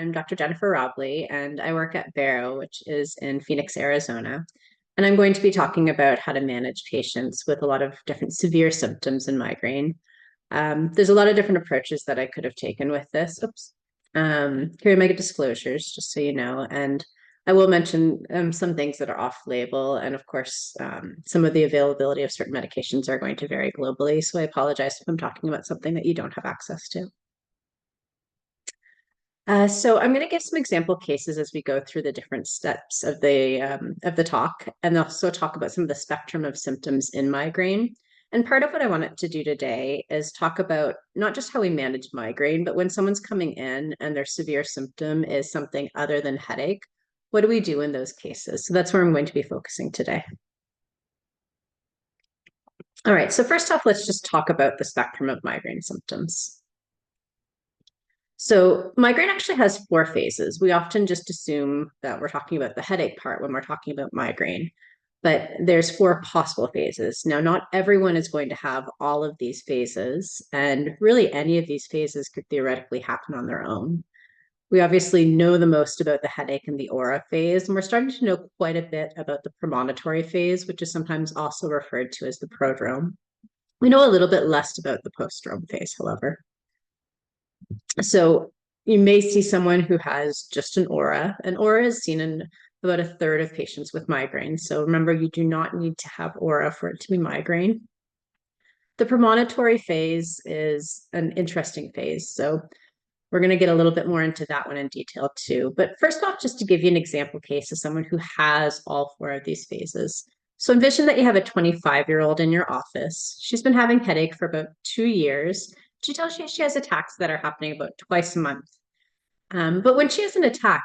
I'm Dr. Jennifer Robblee, and I work at Barrow, which is in Phoenix, Arizona. And I'm going to be talking about how to manage patients with a lot of different severe symptoms in migraine. There's a lot of different approaches that I could have taken with this. Oops. Here are my disclosures, just so you know. And I will mention some things that are off-label, and of course, some of the availability of certain medications are going to vary globally. So I apologize if I'm talking about something that you don't have access to. So I'm going to give some example cases as we go through the different steps of the talk, and also talk about some of the spectrum of symptoms in migraine. And part of what I wanted to do today is talk about not just how we manage migraine, but when someone's coming in and their severe symptom is something other than headache, what do we do in those cases? So that's where I'm going to be focusing today. All right, so first off, let's just talk about the spectrum of migraine symptoms. So migraine actually has 4 phases. We often just assume that we're talking about the headache part when we're talking about migraine, but there's 4 possible phases. Now, not everyone is going to have all of these phases, and really any of these phases could theoretically happen on their own. We obviously know the most about the headache and the aura phase, and we're starting to know quite a bit about the premonitory phase, which is sometimes also referred to as the prodrome. We know a little bit less about the postdrome phase, however. So you may see someone who has just an aura. An aura is seen in about 1/3 of patients with migraine. So remember, you do not need to have aura for it to be migraine. The premonitory phase is an interesting phase. So we're going to get a little bit more into that one in detail too. But first off, just to give you an example case of someone who has all 4 of these phases. So envision that you have a 25-year-old in your office. She's been having headache for about 2 years. She tells you she has attacks that are happening about twice a month. But when she has an attack,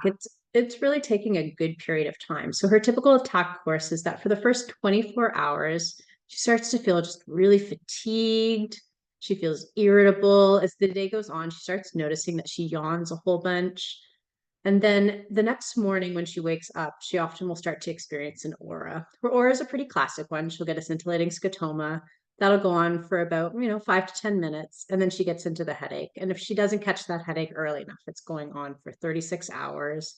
it's really taking a good period of time. So her typical attack course is that for the first 24 hours, she starts to feel just really fatigued. She feels irritable. As the day goes on, she starts noticing that she yawns a whole bunch. And then the next morning when she wakes up, she often will start to experience an aura. Her aura is a pretty classic one. She'll get a scintillating scotoma. That'll go on for about, 5 to 10 minutes, and then she gets into the headache. And if she doesn't catch that headache early enough, it's going on for 36 hours.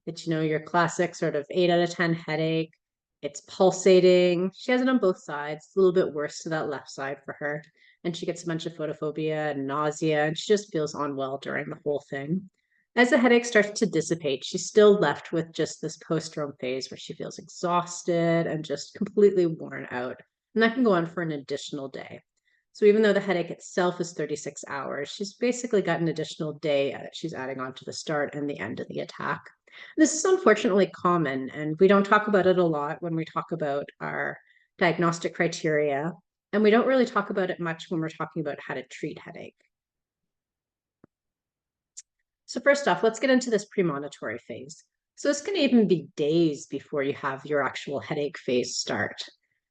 It's, your classic sort of 8 out of 10 headache. It's pulsating. She has it on both sides. It's a little bit worse to that left side for her. And she gets a bunch of photophobia and nausea, and she just feels unwell during the whole thing. As the headache starts to dissipate, she's still left with just this postdrome phase where she feels exhausted and just completely worn out. And that can go on for an additional day. So even though the headache itself is 36 hours, she's basically got an additional day she's adding on to the start and the end of the attack. This is unfortunately common, and we don't talk about it a lot when we talk about our diagnostic criteria, and we don't really talk about it much when we're talking about how to treat headache. So first off, let's get into this premonitory phase. So this can even be days before you have your actual headache phase start.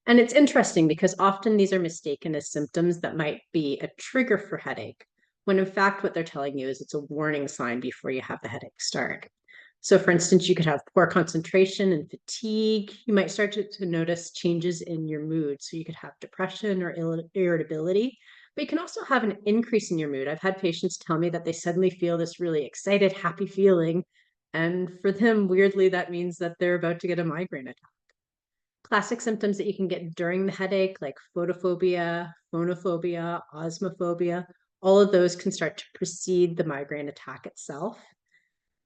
And it's interesting because often these are mistaken as symptoms that might be a trigger for headache, when in fact what they're telling you is it's a warning sign before you have the headache start. So for instance, you could have poor concentration and fatigue. You might start to notice changes in your mood. So you could have depression or irritability, but you can also have an increase in your mood. I've had patients tell me that they suddenly feel this really excited, happy feeling. And for them, weirdly, that means that they're about to get a migraine attack. Classic symptoms that you can get during the headache, like photophobia, phonophobia, osmophobia, all of those can start to precede the migraine attack itself.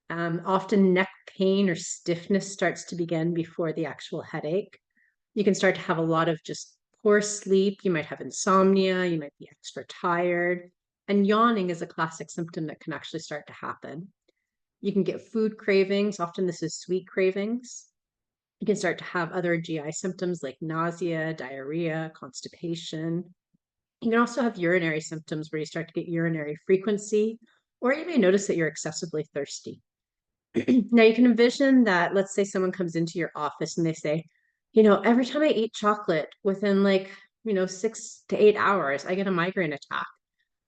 Often neck pain or stiffness starts to begin before the actual headache. You can start to have a lot of just poor sleep. You might have insomnia. You might be extra tired. And yawning is a classic symptom that can actually start to happen. You can get food cravings. Often this is sweet cravings. You can start to have other GI symptoms like nausea, diarrhea, constipation. You can also have urinary symptoms where you start to get urinary frequency, or you may notice that you're excessively thirsty. Now you can envision that, let's say someone comes into your office and they say, every time I eat chocolate within 6 to 8 hours, I get a migraine attack.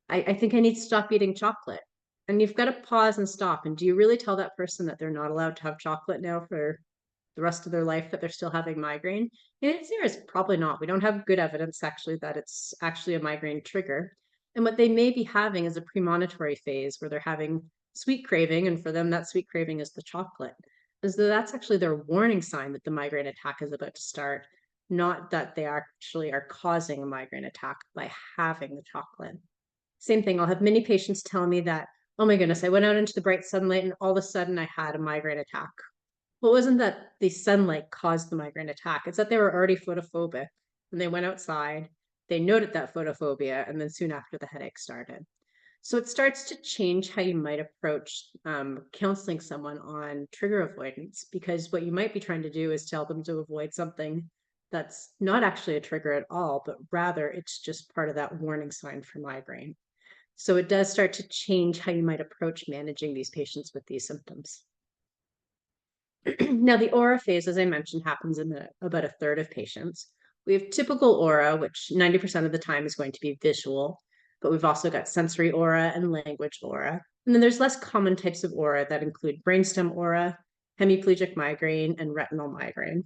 I think I need to stop eating chocolate. And you've got to pause and stop. And do you really tell that person that they're not allowed to have chocolate now for the rest of their life, that they're still having migraine? And the answer is probably not. We don't have good evidence actually that it's actually a migraine trigger. And what they may be having is a premonitory phase where they're having sweet craving, and for them, that sweet craving is the chocolate. And so that's actually their warning sign that the migraine attack is about to start, not that they actually are causing a migraine attack by having the chocolate. Same thing, I'll have many patients tell me that, oh my goodness, I went out into the bright sunlight and all of a sudden I had a migraine attack. Well, it wasn't that the sunlight caused the migraine attack. It's that they were already photophobic and they went outside, they noted that photophobia, and then soon after the headache started. So it starts to change how you might approach counseling someone on trigger avoidance, because what you might be trying to do is tell them to avoid something that's not actually a trigger at all, but rather it's just part of that warning sign for migraine. So it does start to change how you might approach managing these patients with these symptoms. Now, the aura phase, as I mentioned, happens in about a third of patients. We have typical aura, which 90% of the time is going to be visual, but we've also got sensory aura and language aura. And then there's less common types of aura that include brainstem aura, hemiplegic migraine, and retinal migraine.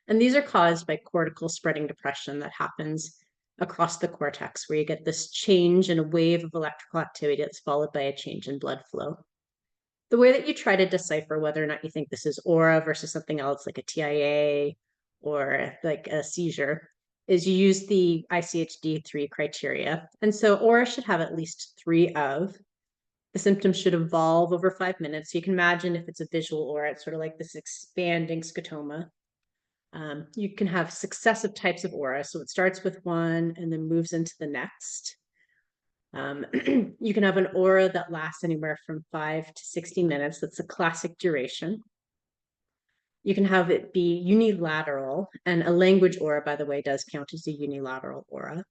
And these are caused by cortical spreading depression that happens across the cortex, where you get this change in a wave of electrical activity that's followed by a change in blood flow. The way that you try to decipher whether or not you think this is aura versus something else like a TIA or like a seizure is you use the ICHD-3 criteria. And so aura should have at least 3 of. The symptoms should evolve over 5 minutes. So you can imagine if it's a visual aura, it's sort of like this expanding scotoma. You can have successive types of aura. So it starts with one and then moves into the next. You can have an aura that lasts anywhere from 5 to 60 minutes. That's a classic duration. You can have it be unilateral, and a language aura, by the way, does count as a unilateral aura.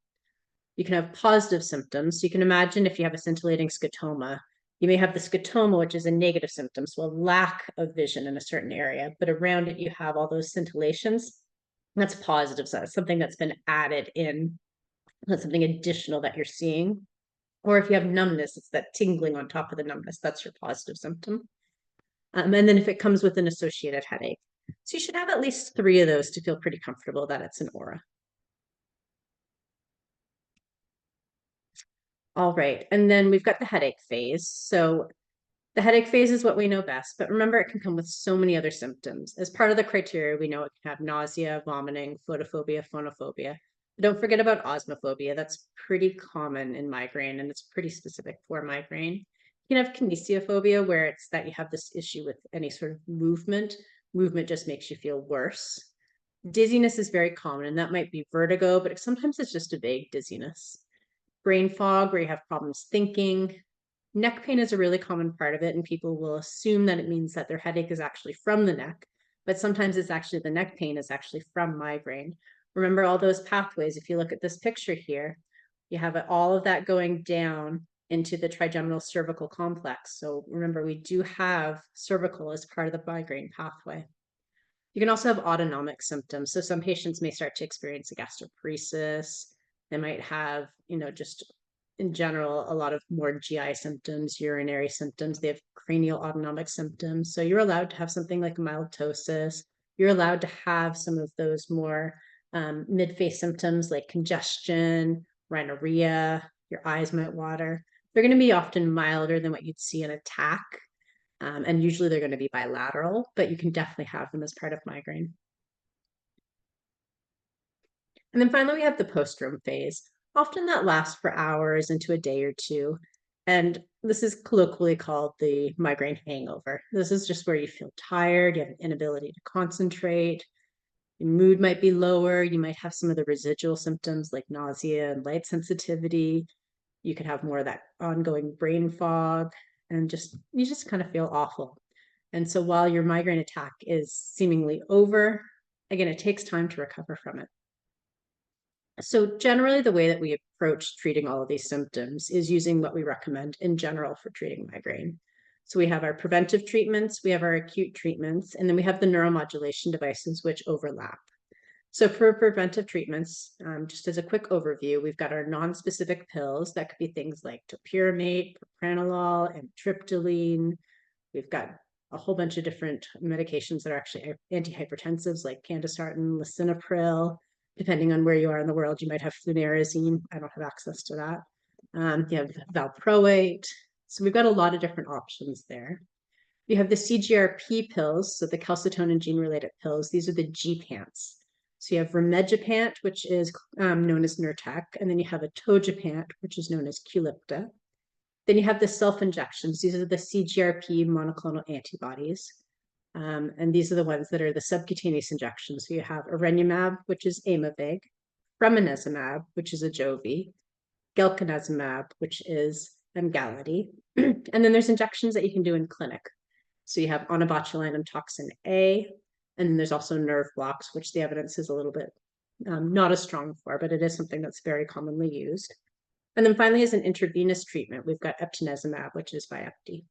You can have positive symptoms. You can imagine if you have a scintillating scotoma, you may have the scotoma, which is a negative symptom, so a lack of vision in a certain area, but around it you have all those scintillations. That's positive. So that's something that's been added in. That's something additional that you're seeing. Or if you have numbness, it's that tingling on top of the numbness. That's your positive symptom. And then if it comes with an associated headache. So you should have at least 3 of those to feel pretty comfortable that it's an aura. All right. And then we've got the headache phase. So the headache phase is what we know best, but remember it can come with so many other symptoms. As part of the criteria, we know it can have nausea, vomiting, photophobia, phonophobia. Don't forget about osmophobia. That's pretty common in migraine, and it's pretty specific for migraine. You can have kinesiophobia, where it's that you have this issue with any sort of movement. Movement just makes you feel worse. Dizziness is very common, and that might be vertigo, but sometimes it's just a vague dizziness. Brain fog, where you have problems thinking. Neck pain is a really common part of it, and people will assume that it means that their headache is actually from the neck, but sometimes it's actually the neck pain is actually from migraine. Remember all those pathways. If you look at this picture here, you have all of that going down into the trigeminal cervical complex. So remember, we do have cervical as part of the migraine pathway. You can also have autonomic symptoms. So some patients may start to experience a gastroparesis. They might have, just in general, a lot of more GI symptoms, urinary symptoms. They have cranial autonomic symptoms. So you're allowed to have something like mild ptosis. You're allowed to have some of those more mid-face symptoms like congestion, rhinorrhea, your eyes might water. They're going to be often milder than what you'd see in a TAC. And usually they're going to be bilateral, but you can definitely have them as part of migraine. And then finally, we have the postdrome phase. Often that lasts for hours into a day or two. And this is colloquially called the migraine hangover. This is just where you feel tired, you have an inability to concentrate, your mood might be lower, you might have some of the residual symptoms like nausea and light sensitivity. You could have more of that ongoing brain fog, and you just kind of feel awful. And so while your migraine attack is seemingly over, again, it takes time to recover from it. So generally, the way that we approach treating all of these symptoms is using what we recommend in general for treating migraine. So we have our preventive treatments, we have our acute treatments, and then we have the neuromodulation devices, which overlap. So for preventive treatments, just as a quick overview, we've got our non-specific pills. That could be things like topiramate, propranolol, and triptyline. We've got a whole bunch of different medications that are actually antihypertensives like candesartan, lisinopril. Depending on where you are in the world, you might have flunarizine. I don't have access to that. You have valproate. So we've got a lot of different options there. You have the CGRP pills, so the calcitonin gene-related pills. These are the gepants. So you have rimegepant, which is known as Nurtec, and then you have atogepant, which is known as Qulipta. Then you have the self-injections. These are the CGRP monoclonal antibodies. And these are the ones that are the subcutaneous injections. So you have arenumab, which is Aimovig, fremanezumab, which is Ajovy, galcanezumab, which is Emgality. And then there's injections that you can do in clinic. So you have onabotulinum toxin A, and then there's also nerve blocks, which the evidence is a little bit not as strong for, but it is something that's very commonly used. And then finally, as an intravenous treatment, we've got eptinezumab, which is Vyepti.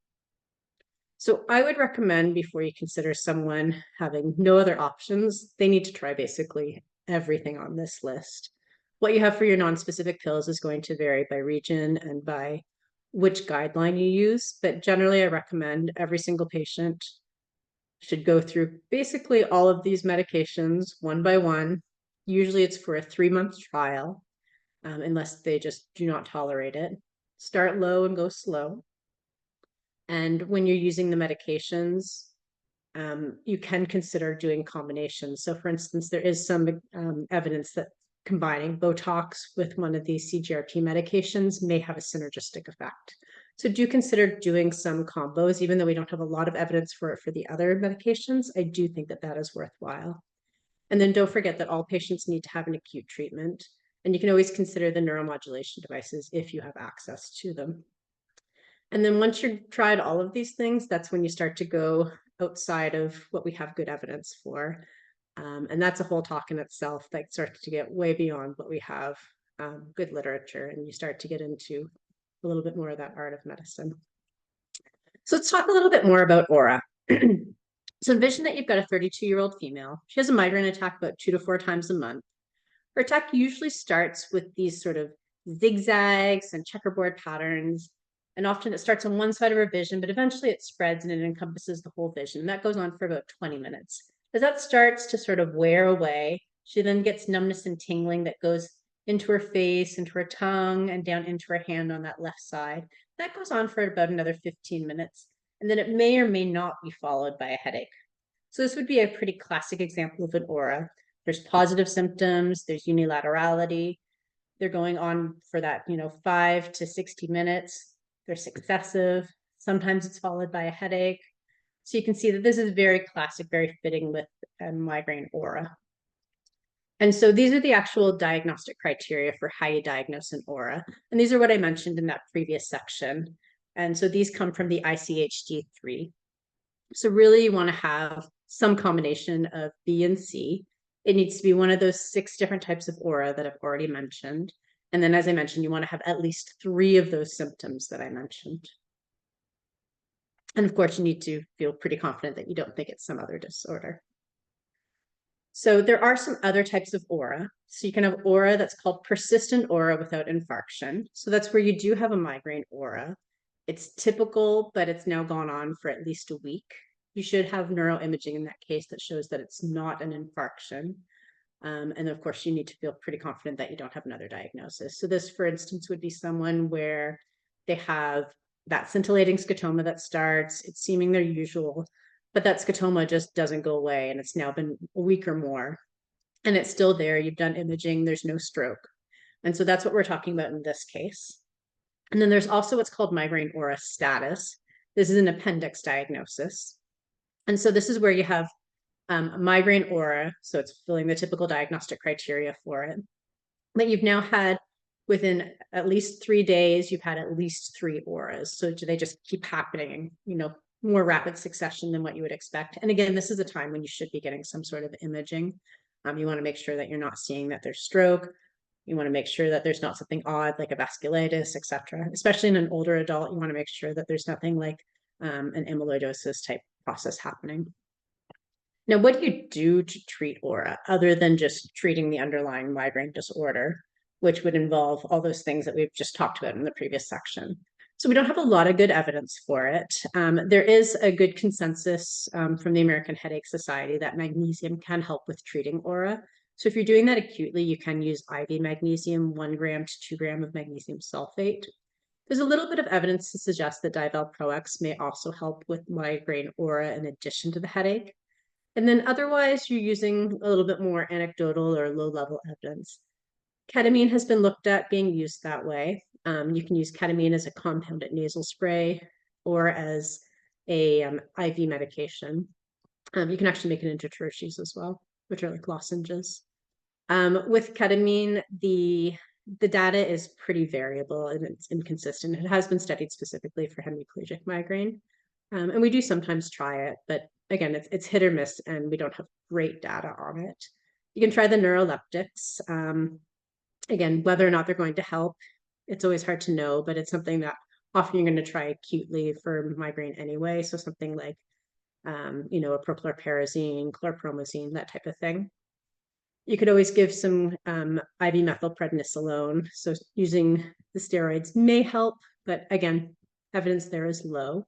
So I would recommend before you consider someone having no other options, they need to try basically everything on this list. What you have for your non-specific pills is going to vary by region and by which guideline you use, but generally I recommend every single patient should go through basically all of these medications one by one. Usually it's for a 3-month trial, unless they just do not tolerate it. Start low and go slow. And when you're using the medications, you can consider doing combinations. So for instance, there is some evidence that combining Botox with one of these CGRP medications may have a synergistic effect. So do consider doing some combos, even though we don't have a lot of evidence for it for the other medications. I do think that that is worthwhile. And then don't forget that all patients need to have an acute treatment. And you can always consider the neuromodulation devices if you have access to them. And then once you've tried all of these things, that's when you start to go outside of what we have good evidence for. And that's a whole talk in itself that starts to get way beyond what we have good literature, and you start to get into a little bit more of that art of medicine. So let's talk a little bit more about aura. So envision that you've got a 32-year-old female. She has a migraine attack about 2 to 4 times a month. Her attack usually starts with these sort of zigzags and checkerboard patterns. And often it starts on one side of her vision, but eventually it spreads and it encompasses the whole vision. That goes on for about 20 minutes. As that starts to sort of wear away, she then gets numbness and tingling that goes into her face, into her tongue, and down into her hand on that left side. That goes on for about another 15 minutes. And then it may or may not be followed by a headache. So this would be a pretty classic example of an aura. There's positive symptoms, there's unilaterality. They're going on for that, 5 to 60 minutes. They're successive. Sometimes it's followed by a headache. So you can see that this is very classic, very fitting with a migraine aura. And so these are the actual diagnostic criteria for how you diagnose an aura. And these are what I mentioned in that previous section. And so these come from the ICHD-3. So really you want to have some combination of B and C. It needs to be one of those 6 different types of aura that I've already mentioned. And then, as I mentioned, you want to have at least 3 of those symptoms that I mentioned. And of course, you need to feel pretty confident that you don't think it's some other disorder. So there are some other types of aura. So you can have aura that's called persistent aura without infarction. So that's where you do have a migraine aura. It's typical, but it's now gone on for at least a week. You should have neuroimaging in that case that shows that it's not an infarction. And of course, you need to feel pretty confident that you don't have another diagnosis. So this, for instance, would be someone where they have that scintillating scotoma that starts, it's seeming their usual, but that scotoma just doesn't go away. And it's now been a week or more, and it's still there. You've done imaging, there's no stroke. And so that's what we're talking about in this case. And then there's also what's called migraine aura status. This is an appendix diagnosis. And so this is where you have migraine aura, so it's filling the typical diagnostic criteria for it. But you've now had, within at least 3 days, you've had at least 3 auras. So do they just keep happening, more rapid succession than what you would expect? And again, this is a time when you should be getting some sort of imaging. You want to make sure that you're not seeing that there's stroke. You want to make sure that there's not something odd like a vasculitis, etc. Especially in an older adult, you want to make sure that there's nothing like an amyloidosis type process happening. Now, what do you do to treat aura other than just treating the underlying migraine disorder, which would involve all those things that we've just talked about in the previous section? So we don't have a lot of good evidence for it. There is a good consensus from the American Headache Society that magnesium can help with treating aura. So if you're doing that acutely, you can use IV magnesium, 1 gram to 2 gram of magnesium sulfate. There's a little bit of evidence to suggest that divalproex may also help with migraine aura in addition to the headache. And then otherwise, you're using a little bit more anecdotal or low-level evidence. Ketamine has been looked at being used that way. You can use ketamine as a compounded nasal spray or as a IV medication. You can actually make it into tertiaries as well, which are like lozenges. With ketamine, the data is pretty variable and it's inconsistent. It has been studied specifically for hemiplegic migraine. And we do sometimes try it, but again, it's hit or miss and we don't have great data on it. You can try the neuroleptics. Again, whether or not they're going to help, it's always hard to know, but it's something that often you're going to try acutely for migraine anyway. So something like, a prochlorperazine, chlorpromazine, that type of thing. You could always give some IV methylprednisolone. So using the steroids may help, but again, evidence there is low.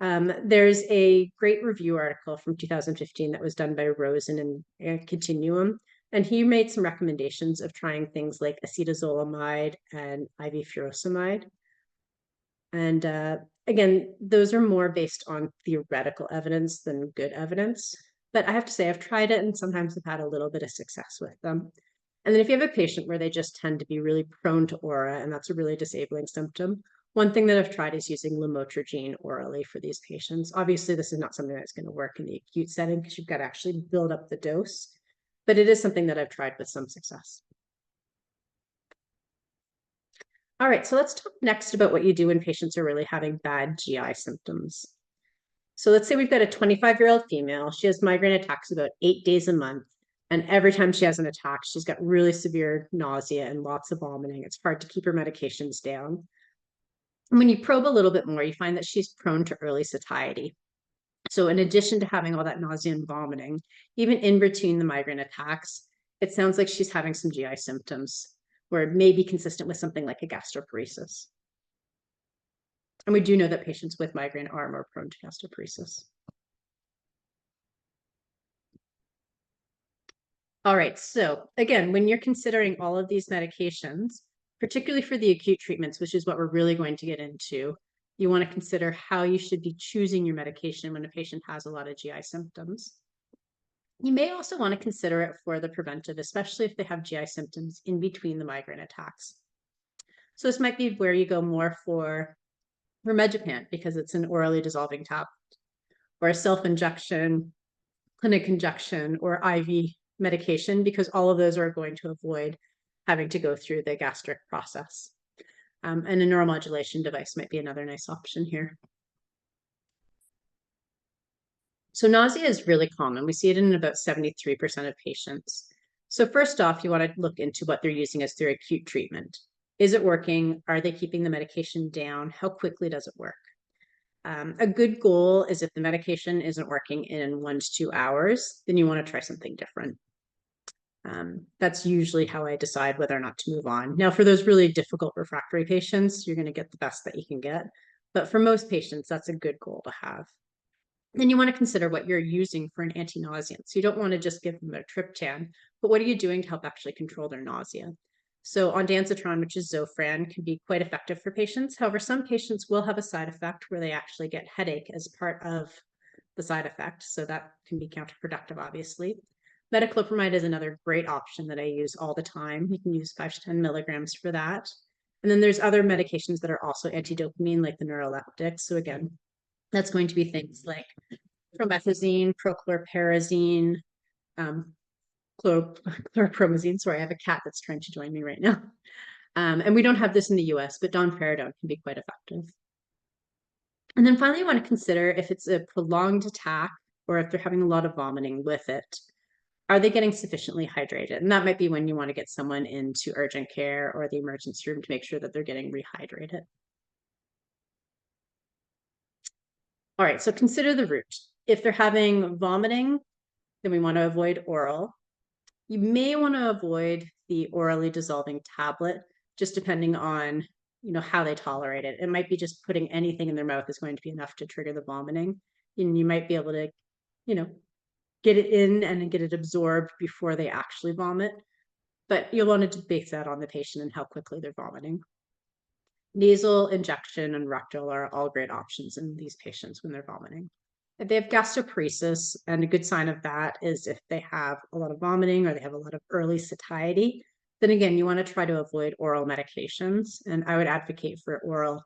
There's a great review article from 2015 that was done by Rosen and Continuum, and he made some recommendations of trying things like acetazolamide and IV furosemide. And again, those are more based on theoretical evidence than good evidence. But I have to say, I've tried it and sometimes I've had a little bit of success with them. And then if you have a patient where they just tend to be really prone to aura, and that's a really disabling symptom, one thing that I've tried is using lamotrigine orally for these patients. Obviously, this is not something that's going to work in the acute setting because you've got to actually build up the dose, but it is something that I've tried with some success. All right, so let's talk next about what you do when patients are really having bad GI symptoms. So let's say we've got a 25-year-old female. She has migraine attacks about 8 days a month. And every time she has an attack, she's got really severe nausea and lots of vomiting. It's hard to keep her medications down. And when you probe a little bit more, you find that she's prone to early satiety. So in addition to having all that nausea and vomiting, even in between the migraine attacks, it sounds like she's having some GI symptoms where it may be consistent with something like a gastroparesis. And we do know that patients with migraine are more prone to gastroparesis. All right, so again, when you're considering all of these medications, particularly for the acute treatments, which is what we're really going to get into, you want to consider how you should be choosing your medication when a patient has a lot of GI symptoms. You may also want to consider it for the preventive, especially if they have GI symptoms in between the migraine attacks. So this might be where you go more for rimegepant because it's an orally dissolving tablet, or a self-injection, clinic injection, or IV medication, because all of those are going to avoid having to go through the gastric process. And a neuromodulation device might be another nice option here. So nausea is really common. We see it in about 73% of patients. So first off, you want to look into what they're using as their acute treatment. Is it working? Are they keeping the medication down? How quickly does it work? A good goal is if the medication isn't working in 1 to 2 hours, then you want to try something different. That's usually how I decide whether or not to move on. Now, for those really difficult refractory patients, you're going to get the best that you can get. But for most patients, that's a good goal to have. Then you want to consider what you're using for an anti-nauseant. So you don't want to just give them a triptan, but what are you doing to help actually control their nausea? So ondansetron, which is Zofran, can be quite effective for patients. However, some patients will have a side effect where they actually get headache as part of the side effect. So that can be counterproductive, obviously. Metoclopramide is another great option that I use all the time. You can use 5 to 10 milligrams for that. And then there's other medications that are also anti-dopamine, like the neuroleptics. So again, that's going to be things like promethazine, prochlorperazine, chlorpromazine. Sorry, I have a cat that's trying to join me right now. And we don't have this in the US, but domperidone can be quite effective. And then finally, you want to consider if it's a prolonged attack or if they're having a lot of vomiting with it. Are they getting sufficiently hydrated? And that might be when you want to get someone into urgent care or the emergency room to make sure that they're getting rehydrated. All right, so consider the route. If they're having vomiting, then we want to avoid oral. You may want to avoid the orally dissolving tablet, just depending on how they tolerate it. It might be just putting anything in their mouth is going to be enough to trigger the vomiting. And you might be able to, get it in and get it absorbed before they actually vomit. But you'll want to base that on the patient and how quickly they're vomiting. Nasal, injection, and rectal are all great options in these patients when they're vomiting. If they have gastroparesis, and a good sign of that is if they have a lot of vomiting or they have a lot of early satiety, then again, you want to try to avoid oral medications. And I would advocate for oral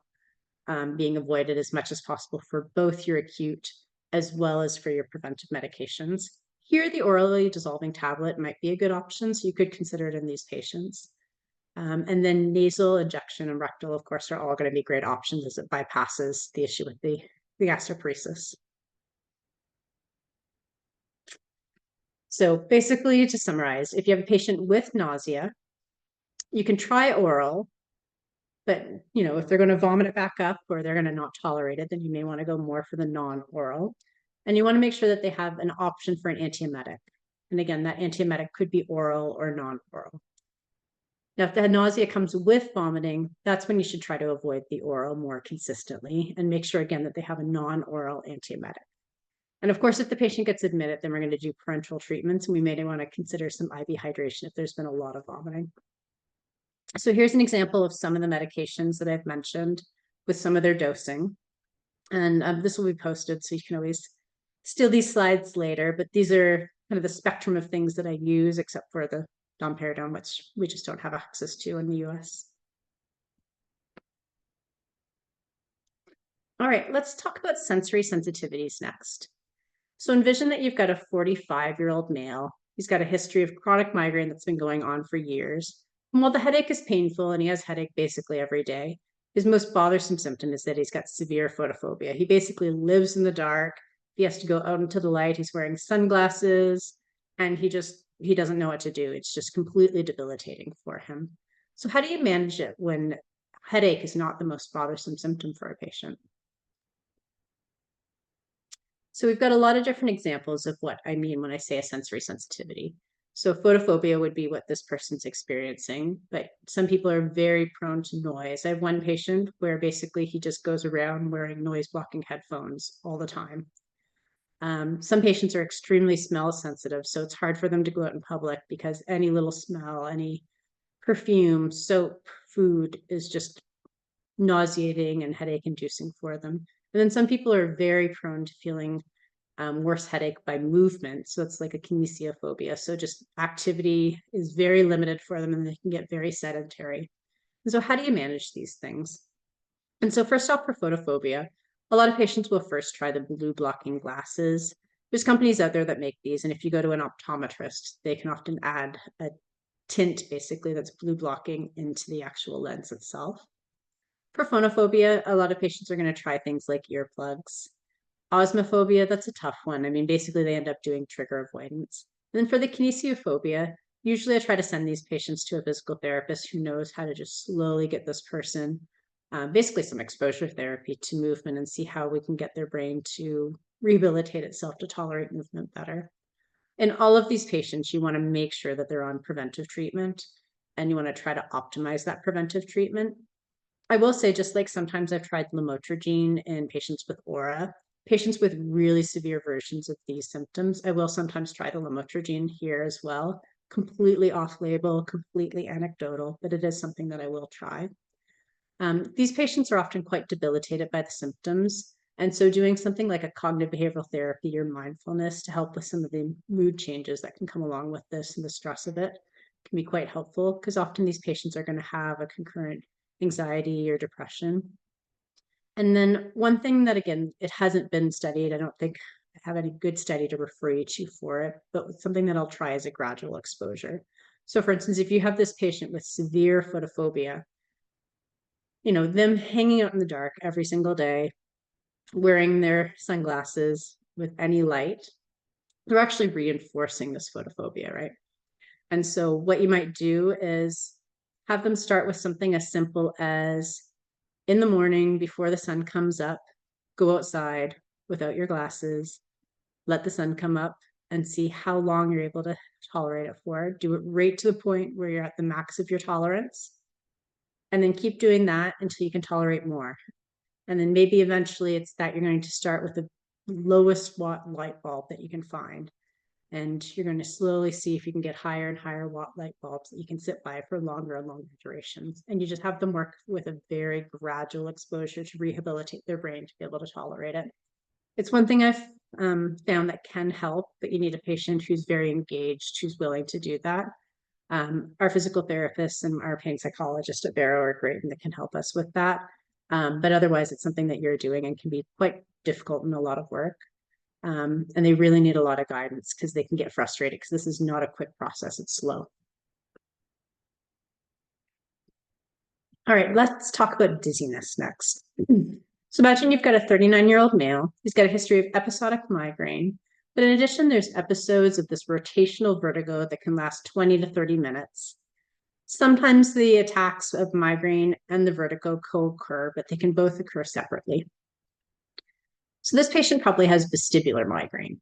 being avoided as much as possible for both your acute as well as for your preventive medications. Here, the orally dissolving tablet might be a good option, so you could consider it in these patients. And then nasal, injection, and rectal, of course, are all going to be great options as it bypasses the issue with the gastroparesis. So basically, to summarize, if you have a patient with nausea, you can try oral, but if they're going to vomit it back up or they're going to not tolerate it, then you may want to go more for the non-oral. And you want to make sure that they have an option for an antiemetic. And again, that antiemetic could be oral or non-oral. Now, if the nausea comes with vomiting, that's when you should try to avoid the oral more consistently and make sure, again, that they have a non-oral antiemetic. And of course, if the patient gets admitted, then we're going to do parenteral treatments, and we may want to consider some IV hydration if there's been a lot of vomiting. So here's an example of some of the medications that I've mentioned with some of their dosing. And this will be posted, so you can always steal these slides later, but these are kind of the spectrum of things that I use, except for the domperidone, which we just don't have access to in the US. All right, let's talk about sensory sensitivities next. So envision that you've got a 45-year-old male. He's got a history of chronic migraine that's been going on for years. And while the headache is painful and he has headache basically every day, his most bothersome symptom is that he's got severe photophobia. He basically lives in the dark. He has to go out into the light. He's wearing sunglasses, and he doesn't know what to do. It's just completely debilitating for him. So how do you manage it when headache is not the most bothersome symptom for a patient? So we've got a lot of different examples of what I mean when I say a sensory sensitivity. So photophobia would be what this person's experiencing, but some people are very prone to noise. I have one patient where basically he just goes around wearing noise blocking headphones all the time. Some patients are extremely smell sensitive, so it's hard for them to go out in public because any little smell, any perfume, soap, food is just nauseating and headache inducing for them. And then some people are very prone to feeling worse headache by movement. So it's like a kinesiophobia. So just activity is very limited for them and they can get very sedentary. And so how do you manage these things? And so first off, for photophobia, a lot of patients will first try the blue blocking glasses. There's companies out there that make these. And if you go to an optometrist, they can often add a tint basically that's blue blocking into the actual lens itself. For phonophobia, a lot of patients are going to try things like earplugs. Osmophobia, that's a tough one. I mean, basically they end up doing trigger avoidance. And then for the kinesiophobia, usually I try to send these patients to a physical therapist who knows how to just slowly get this person, basically some exposure therapy to movement and see how we can get their brain to rehabilitate itself to tolerate movement better. In all of these patients, you want to make sure that they're on preventive treatment and you want to try to optimize that preventive treatment. I will say, just like sometimes I've tried lamotrigine in patients with aura, patients with really severe versions of these symptoms, I will sometimes try the lamotrigine here as well. Completely off-label, completely anecdotal, but it is something that I will try. These patients are often quite debilitated by the symptoms. And so doing something like a cognitive behavioral therapy or mindfulness to help with some of the mood changes that can come along with this and the stress of it can be quite helpful because often these patients are going to have a concurrent anxiety or depression. And then one thing that, again, it hasn't been studied, I don't think I have any good study to refer you to for it, but something that I'll try is a gradual exposure. So for instance, if you have this patient with severe photophobia, them hanging out in the dark every single day, wearing their sunglasses with any light, they're actually reinforcing this photophobia, right? And so what you might do is have them start with something as simple as in the morning before the sun comes up, go outside without your glasses, let the sun come up and see how long you're able to tolerate it for. Do it right to the point where you're at the max of your tolerance. And then keep doing that until you can tolerate more. And then maybe eventually it's that you're going to start with the lowest watt light bulb that you can find. And you're going to slowly see if you can get higher and higher light bulbs that you can sit by for longer and longer durations. And you just have them work with a very gradual exposure to rehabilitate their brain to be able to tolerate it. It's one thing I've found that can help, but you need a patient who's very engaged, who's willing to do that. Our physical therapists and our pain psychologist at Barrow are great and that can help us with that. But otherwise, it's something that you're doing and can be quite difficult and a lot of work. And they really need a lot of guidance because they can get frustrated because this is not a quick process, it's slow. All right, let's talk about dizziness next. So imagine you've got a 39-year-old male. He's got a history of episodic migraine. But in addition, there's episodes of this rotational vertigo that can last 20 to 30 minutes. Sometimes the attacks of migraine and the vertigo co-occur, but they can both occur separately. So this patient probably has vestibular migraine.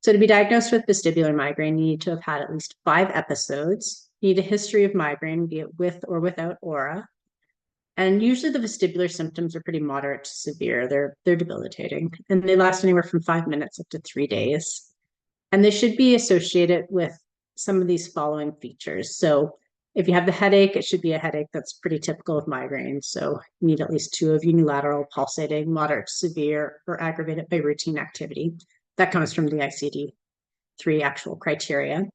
So to be diagnosed with vestibular migraine, you need to have had at least 5 episodes. You need a history of migraine, be it with or without aura. And usually the vestibular symptoms are pretty moderate to severe. They're debilitating, and they last anywhere from 5 minutes up to 3 days. And they should be associated with some of these following features. So if you have the headache, it should be a headache that's pretty typical of migraine. So you need at least 2 of unilateral, pulsating, moderate to severe, or aggravated by routine activity. That comes from the ICD-3 actual criteria.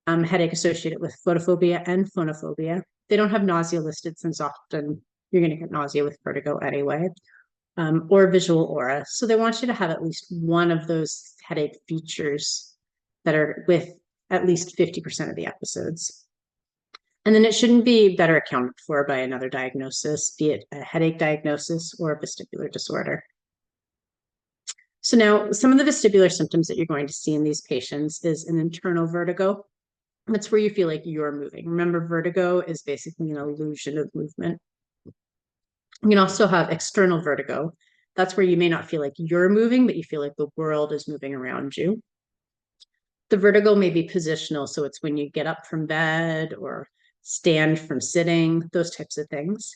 Headache associated with photophobia and phonophobia. They don't have nausea listed since often you're going to get nausea with vertigo anyway, or visual aura. So they want you to have at least one of those headache features that are with at least 50% of the episodes. And then it shouldn't be better accounted for by another diagnosis, be it a headache diagnosis or a vestibular disorder. So now some of the vestibular symptoms that you're going to see in these patients is an internal vertigo. That's where you feel like you're moving. Remember, vertigo is basically an illusion of movement. You can also have external vertigo. That's where you may not feel like you're moving, but you feel like the world is moving around you. The vertigo may be positional, so it's when you get up from bed or stand from sitting, those types of things.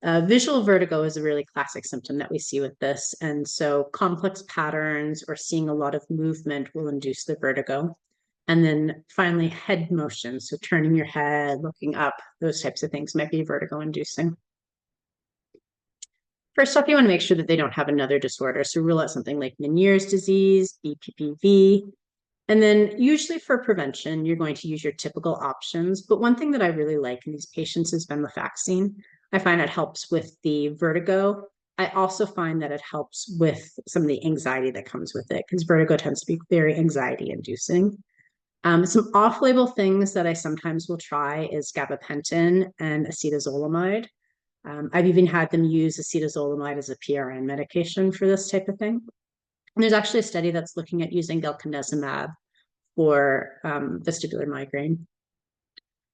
Visual vertigo is a really classic symptom that we see with this. And so complex patterns or seeing a lot of movement will induce the vertigo. And then finally, head motion. So turning your head, looking up, those types of things might be vertigo inducing. First off, you want to make sure that they don't have another disorder. So rule out something like Meniere's disease, BPPV. And then usually for prevention, you're going to use your typical options. But one thing that I really like in these patients is venlafaxine. I find it helps with the vertigo. I also find that it helps with some of the anxiety that comes with it because vertigo tends to be very anxiety inducing. Some off-label things that I sometimes will try is gabapentin and acetazolamide. I've even had them use acetazolamide as a PRN medication for this type of thing. And there's actually a study that's looking at using galcanezumab for vestibular migraine.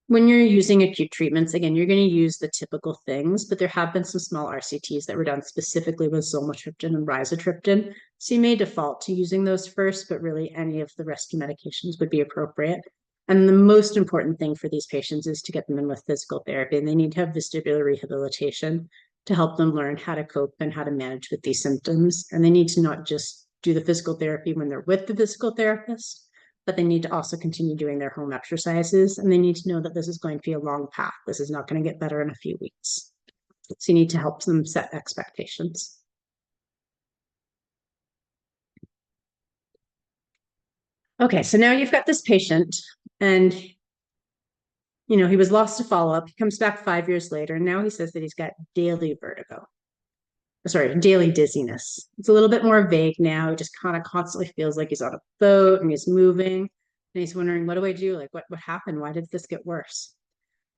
When you're using acute treatments, again, you're going to use the typical things, but there have been some small RCTs that were done specifically with zolmitriptan and rizatriptan. So you may default to using those first, but really any of the rescue medications would be appropriate. And the most important thing for these patients is to get them in with physical therapy, and they need to have vestibular rehabilitation to help them learn how to cope and how to manage with these symptoms. And they need to not just do the physical therapy when they're with the physical therapist, but they need to also continue doing their home exercises. And they need to know that this is going to be a long path. This is not going to get better in a few weeks. So you need to help them set expectations. Okay, so now you've got this patient and he was lost to follow-up. He comes back 5 years later, and now he says that he's got daily vertigo. Sorry, daily dizziness. It's a little bit more vague now. He just kind of constantly feels like he's on a boat and he's moving. And he's wondering, what do I do? Like, what happened? Why did this get worse?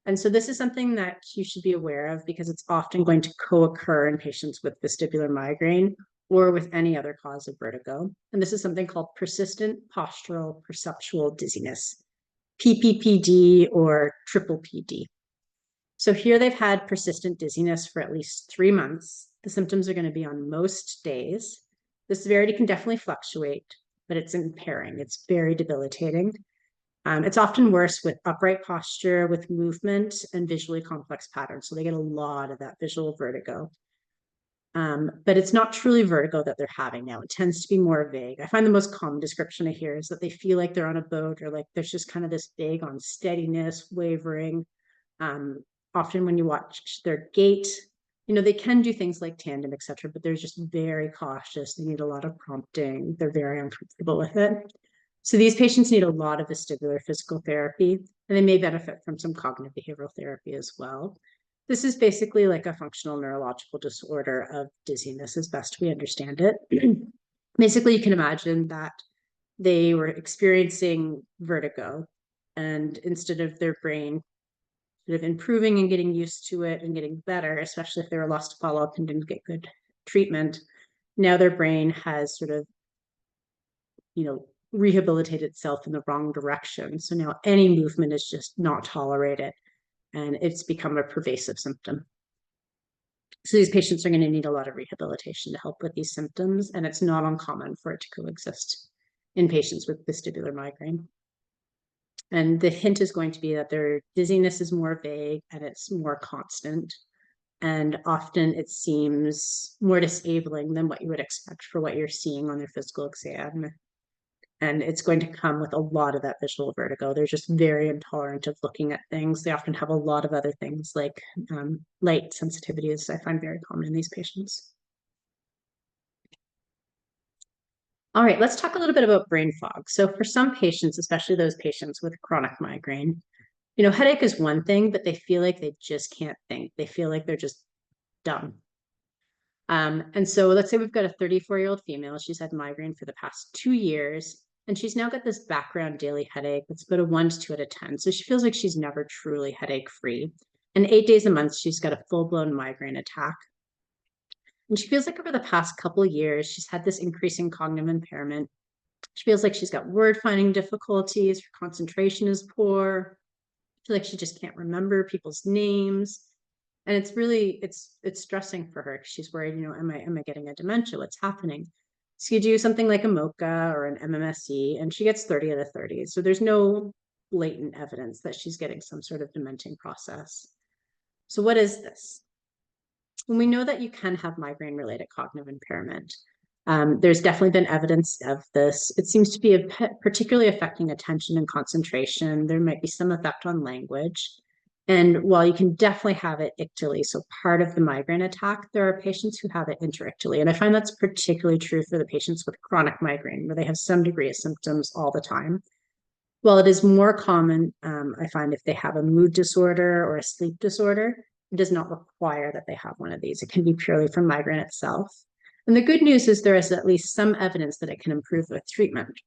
And so this is something that you should be aware of because it's often going to co-occur in patients with vestibular migraine or with any other cause of vertigo. And this is something called persistent postural perceptual dizziness, PPPD or triple PD. So here they've had persistent dizziness for at least 3 months. The symptoms are going to be on most days. The severity can definitely fluctuate, but it's impairing. It's very debilitating. It's often worse with upright posture, with movement, and visually complex patterns. So they get a lot of that visual vertigo. But it's not truly vertigo that they're having now. It tends to be more vague. I find the most common description I hear is that they feel like they're on a boat, or like there's just kind of this vague unsteadiness, wavering. Often when you watch their gait, they can do things like tandem, etc., but they're just very cautious. They need a lot of prompting. They're very uncomfortable with it. So these patients need a lot of vestibular physical therapy, and they may benefit from some cognitive behavioral therapy as well. This is basically like a functional neurological disorder of dizziness, as best we understand it. Basically, you can imagine that they were experiencing vertigo, and instead of their brain sort of improving and getting used to it and getting better, especially if they were lost to follow-up and didn't get good treatment, now their brain has sort of, rehabilitated itself in the wrong direction. So now any movement is just not tolerated, and it's become a pervasive symptom. So these patients are going to need a lot of rehabilitation to help with these symptoms, and it's not uncommon for it to coexist in patients with vestibular migraine. And the hint is going to be that their dizziness is more vague and it's more constant. And often it seems more disabling than what you would expect for what you're seeing on their physical exam. And it's going to come with a lot of that visual vertigo. They're just very intolerant of looking at things. They often have a lot of other things like light sensitivities. I find very common in these patients. All right, let's talk a little bit about brain fog. So for some patients, especially those patients with chronic migraine, headache is one thing, but they feel like they just can't think. They feel like they're just dumb. And so let's say we've got a 34-year-old female. She's had migraine for the past 2 years, and she's now got this background daily headache that's about a 1 to 2 out of 10. So she feels like she's never truly headache free. And 8 days a month, she's got a full-blown migraine attack. And she feels like over the past couple of years, she's had this increasing cognitive impairment. She feels like she's got word finding difficulties. Her concentration is poor. I feel like she just can't remember people's names. And it's really, it's stressing for her because she's worried, am I getting a dementia? What's happening? So you do something like a MoCA or an MMSE, and she gets 30 out of 30. So there's no blatant evidence that she's getting some sort of dementing process. So what is this? When we know that you can have migraine-related cognitive impairment, there's definitely been evidence of this. It seems to be particularly affecting attention and concentration. There might be some effect on language. And while you can definitely have it ictally, so part of the migraine attack, there are patients who have it interictally. And I find that's particularly true for the patients with chronic migraine, where they have some degree of symptoms all the time. While it is more common, I find if they have a mood disorder or a sleep disorder, it does not require that they have one of these. It can be purely from migraine itself. And the good news is there is at least some evidence that it can improve with treatment.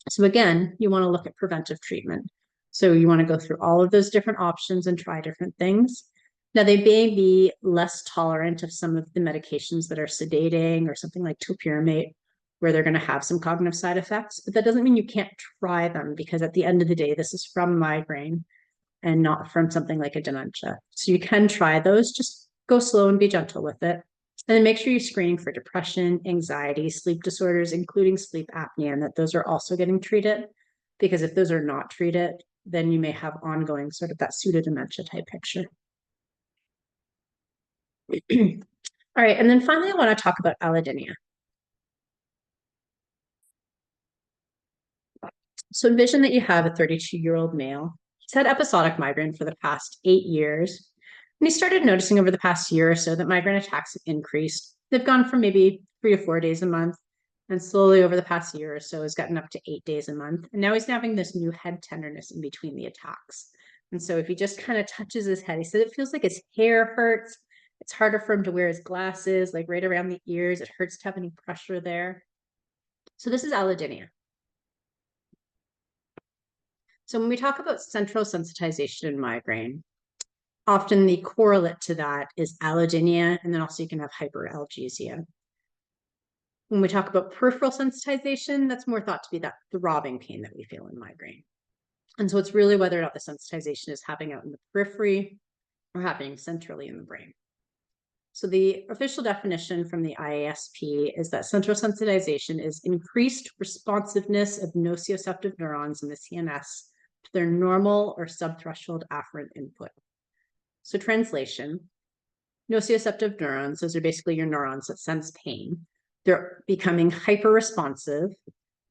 So again, you want to look at preventive treatment. So you want to go through all of those different options and try different things. Now, they may be less tolerant of some of the medications that are sedating or something like topiramate, where they're going to have some cognitive side effects, but that doesn't mean you can't try them, because at the end of the day, this is from migraine and not from something like a dementia. So you can try those, just go slow and be gentle with it. And then make sure you're screening for depression, anxiety, sleep disorders, including sleep apnea, and that those are also getting treated. Because if those are not treated, then you may have ongoing sort of that pseudodementia type picture. All right, and then finally, I want to talk about allodynia. So envision that you have a 32-year-old male. He's had episodic migraine for the past 8 years. And he started noticing over the past year or so that migraine attacks have increased. They've gone from maybe 3 to 4 days a month, and slowly over the past year or so has gotten up to 8 days a month. And now he's having this new head tenderness in between the attacks. And so if he just kind of touches his head, he said it feels like his hair hurts. It's harder for him to wear his glasses, like right around the ears. It hurts to have any pressure there. So this is allodynia. So when we talk about central sensitization in migraine, often the correlate to that is allodynia, and then also you can have hyperalgesia. When we talk about peripheral sensitization, that's more thought to be that throbbing pain that we feel in migraine. And so it's really whether or not the sensitization is happening out in the periphery or happening centrally in the brain. So the official definition from the IASP is that central sensitization is increased responsiveness of nociceptive neurons in the CNS to their normal or subthreshold afferent input. So translation, nociceptive neurons, those are basically your neurons that sense pain. They're becoming hyper-responsive,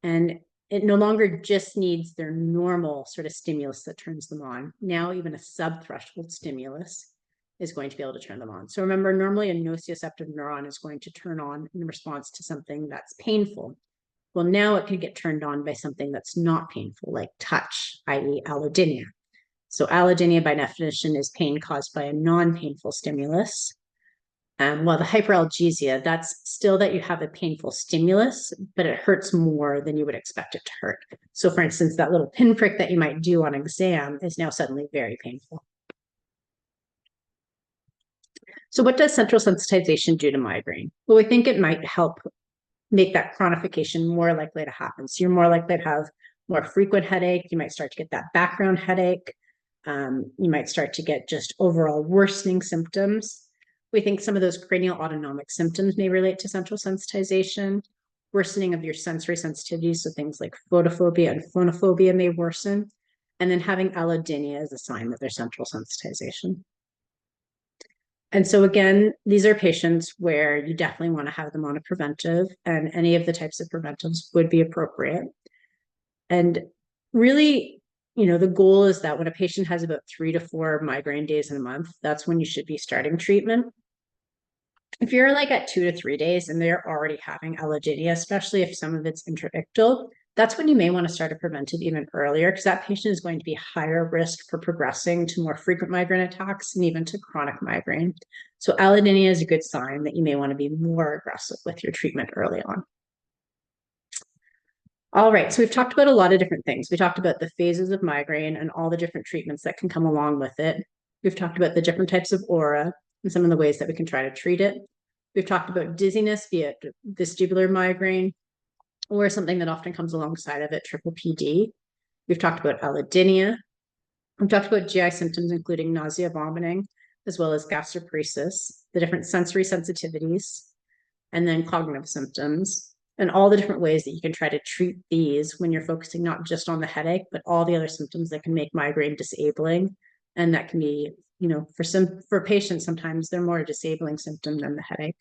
and it no longer just needs their normal sort of stimulus that turns them on. Now, even a subthreshold stimulus is going to be able to turn them on. So remember, normally a nociceptive neuron is going to turn on in response to something that's painful. Well, now it can get turned on by something that's not painful, like touch, i.e. allodynia. So allodynia, by definition, is pain caused by a non-painful stimulus. While the hyperalgesia, that's still that you have a painful stimulus, but it hurts more than you would expect it to hurt. So for instance, that little pinprick that you might do on exam is now suddenly very painful. So what does central sensitization do to migraine? Well, we think it might help make that chronification more likely to happen. So you're more likely to have more frequent headache. You might start to get that background headache. You might start to get just overall worsening symptoms. We think some of those cranial autonomic symptoms may relate to central sensitization. Worsening of your sensory sensitivities, so things like photophobia and phonophobia may worsen. And then having allodynia is a sign that there's central sensitization. And so again, these are patients where you definitely want to have them on a preventive, and any of the types of preventives would be appropriate. And really, the goal is that when a patient has about 3 to 4 migraine days in a month, that's when you should be starting treatment. If you're like at 2 to 3 days and they're already having allodynia, especially if some of it's intra-ictal, that's when you may want to start a preventive even earlier, because that patient is going to be higher risk for progressing to more frequent migraine attacks and even to chronic migraine. So allodynia is a good sign that you may want to be more aggressive with your treatment early on. All right, so we've talked about a lot of different things. We talked about the phases of migraine and all the different treatments that can come along with it. We've talked about the different types of aura and some of the ways that we can try to treat it. We've talked about dizziness, be it vestibular migraine, or something that often comes alongside of it, triple PD. We've talked about allodynia. We've talked about GI symptoms, including nausea, vomiting, as well as gastroparesis, the different sensory sensitivities, and then cognitive symptoms, and all the different ways that you can try to treat these when you're focusing not just on the headache, but all the other symptoms that can make migraine disabling. And that can be, for patients, sometimes they're more a disabling symptom than the headache.